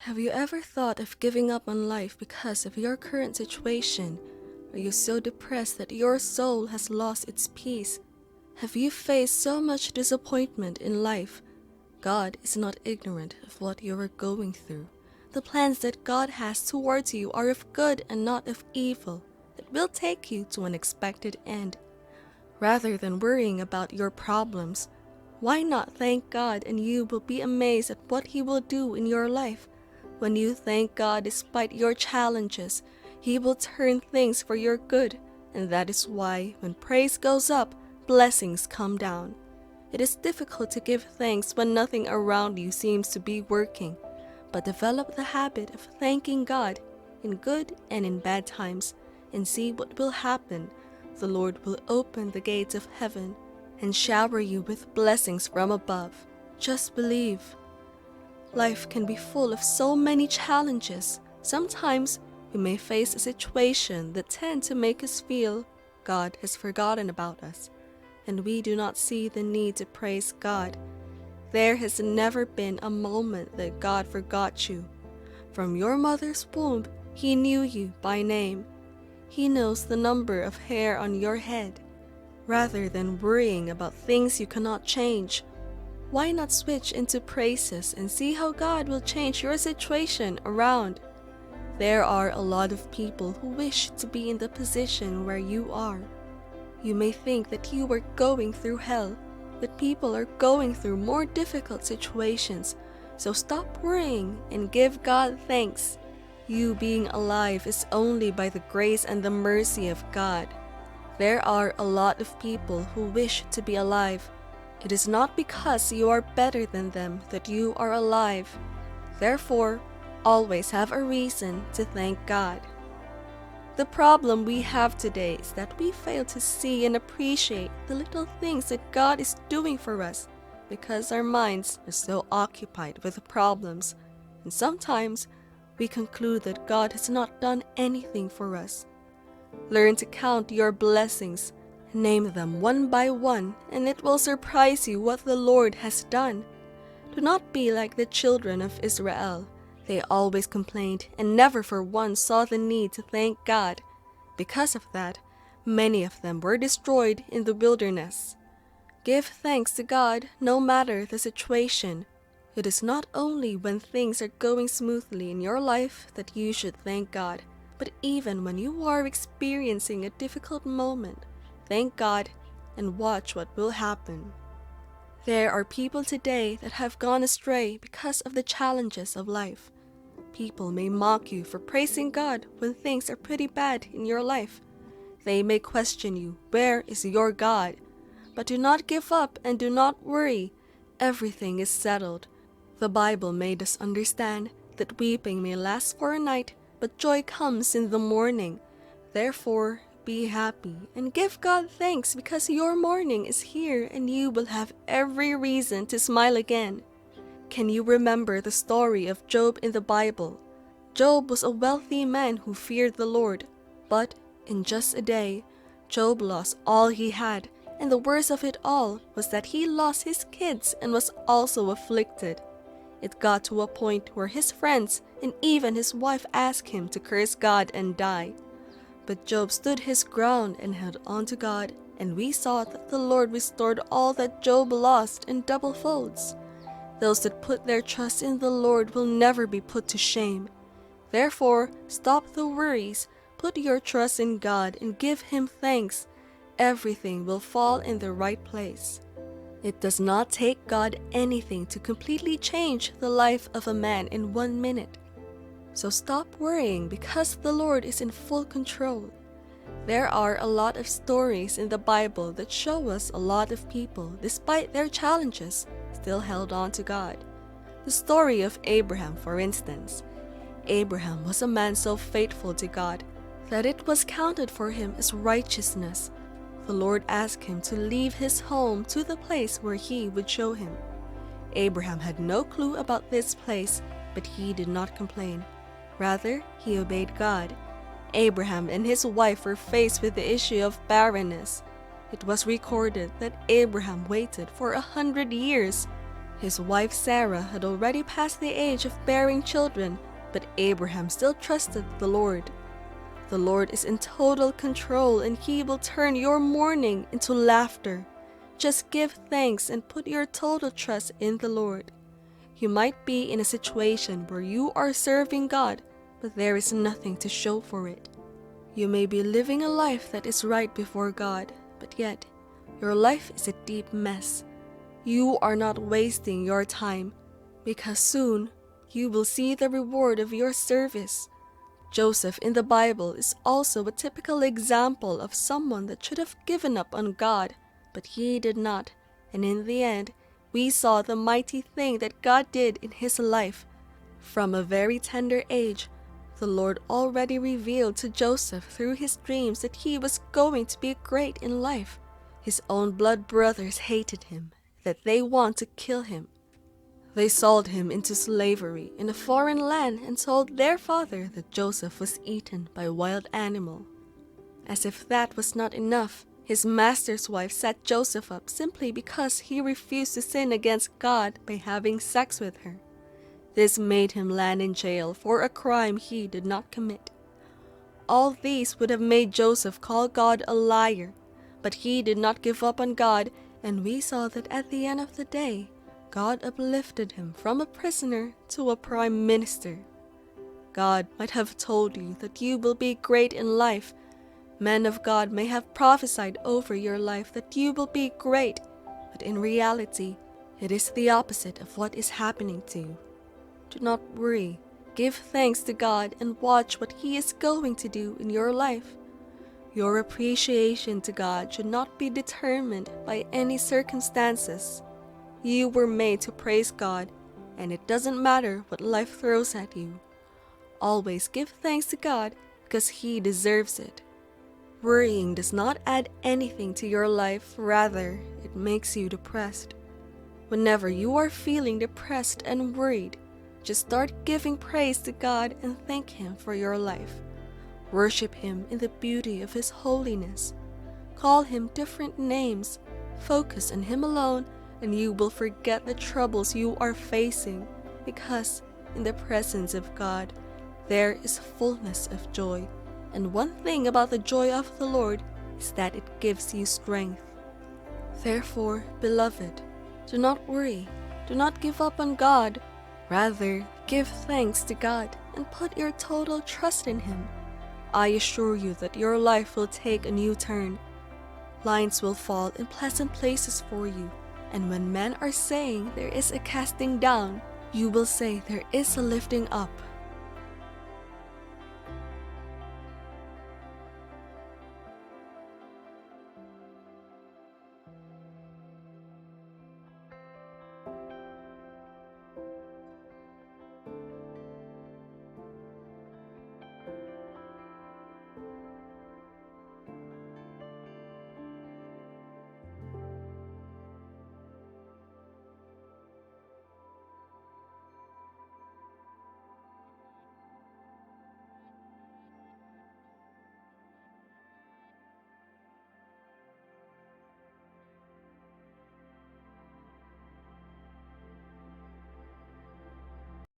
Have you ever thought of giving up on life because of your current situation? Are you so depressed that your soul has lost its peace? Have you faced so much disappointment in life? God is not ignorant of what you are going through. The plans that God has towards you are of good and not of evil, that will take you to an expected end. Rather than worrying about your problems, why not thank God, and you will be amazed at what He will do in your life. When you thank God despite your challenges, He will turn things for your good, and that is why when praise goes up, blessings come down. It is difficult to give thanks when nothing around you seems to be working, but develop the habit of thanking God in good and in bad times, and see what will happen. The Lord will open the gates of heaven and shower you with blessings from above. Just believe. Life can be full of so many challenges. Sometimes we may face a situation that tend to make us feel God has forgotten about us, and we do not see the need to praise God. There has never been a moment that God forgot you. From your mother's womb, He knew you by name. He knows the number of hair on your head. Rather than worrying about things you cannot change, why not switch into praises and see how God will change your situation around? There are a lot of people who wish to be in the position where you are. You may think that you are going through hell, but people are going through more difficult situations, so stop worrying and give God thanks. You being alive is only by the grace and the mercy of God. There are a lot of people who wish to be alive. It is not because you are better than them that you are alive. Therefore, always have a reason to thank God. The problem we have today is that we fail to see and appreciate the little things that God is doing for us because our minds are so occupied with the problems, and sometimes we conclude that God has not done anything for us. Learn to count your blessings. Name them one by one, and it will surprise you what the Lord has done. Do not be like the children of Israel. They always complained and never for once saw the need to thank God. Because of that, many of them were destroyed in the wilderness. Give thanks to God no matter the situation. It is not only when things are going smoothly in your life that you should thank God, but even when you are experiencing a difficult moment. Thank God and watch what will happen. There are people today that have gone astray because of the challenges of life. People may mock you for praising God when things are pretty bad in your life. They may question you, where is your God? But do not give up and do not worry. Everything is settled. The Bible made us understand that weeping may last for a night, but joy comes in the morning. Therefore, be happy and give God thanks because your morning is here and you will have every reason to smile again. Can you remember the story of Job in the Bible? Job was a wealthy man who feared the Lord, but in just a day, Job lost all he had, and the worst of it all was that he lost his kids and was also afflicted. It got to a point where his friends and even his wife asked him to curse God and die. But Job stood his ground and held on to God, and we saw that the Lord restored all that Job lost in double folds. Those that put their trust in the Lord will never be put to shame. Therefore, stop the worries, put your trust in God, and give Him thanks. Everything will fall in the right place. It does not take God anything to completely change the life of a man in 1 minute. So stop worrying because the Lord is in full control. There are a lot of stories in the Bible that show us a lot of people, despite their challenges, still held on to God. The story of Abraham, for instance. Abraham was a man so faithful to God that it was counted for him as righteousness. The Lord asked him to leave his home to the place where He would show him. Abraham had no clue about this place, but he did not complain. Rather, he obeyed God. Abraham and his wife were faced with the issue of barrenness. It was recorded that Abraham waited for 100 years. His wife Sarah had already passed the age of bearing children, but Abraham still trusted the Lord. The Lord is in total control, and He will turn your mourning into laughter. Just give thanks and put your total trust in the Lord. You might be in a situation where you are serving God, but there is nothing to show for it. You may be living a life that is right before God, but yet your life is a deep mess. You are not wasting your time, because soon you will see the reward of your service. Joseph in the Bible is also a typical example of someone that should have given up on God, but he did not, and in the end, we saw the mighty thing that God did in his life. From a very tender age, the Lord already revealed to Joseph through his dreams that he was going to be great in life. His own blood brothers hated him, that they want to kill him. They sold him into slavery in a foreign land and told their father that Joseph was eaten by a wild animal. As if that was not enough, his master's wife set Joseph up simply because he refused to sin against God by having sex with her. This made him land in jail for a crime he did not commit. All these would have made Joseph call God a liar, but he did not give up on God, and we saw that at the end of the day, God uplifted him from a prisoner to a prime minister. God might have told you that you will be great in life. Men of God may have prophesied over your life that you will be great, but in reality, it is the opposite of what is happening to you. Do not worry. Give thanks to God and watch what He is going to do in your life. Your appreciation to God should not be determined by any circumstances. You were made to praise God, and it doesn't matter what life throws at you. Always give thanks to God because He deserves it. Worrying does not add anything to your life, rather, it makes you depressed. Whenever you are feeling depressed and worried, just start giving praise to God and thank Him for your life. Worship Him in the beauty of His holiness. Call Him different names. Focus on Him alone, and you will forget the troubles you are facing, because in the presence of God, there is fullness of joy. And one thing about the joy of the Lord is that it gives you strength. Therefore, beloved, do not worry. Do not give up on God. Rather, give thanks to God and put your total trust in Him. I assure you that your life will take a new turn. Lines will fall in pleasant places for you, and when men are saying there is a casting down, you will say there is a lifting up.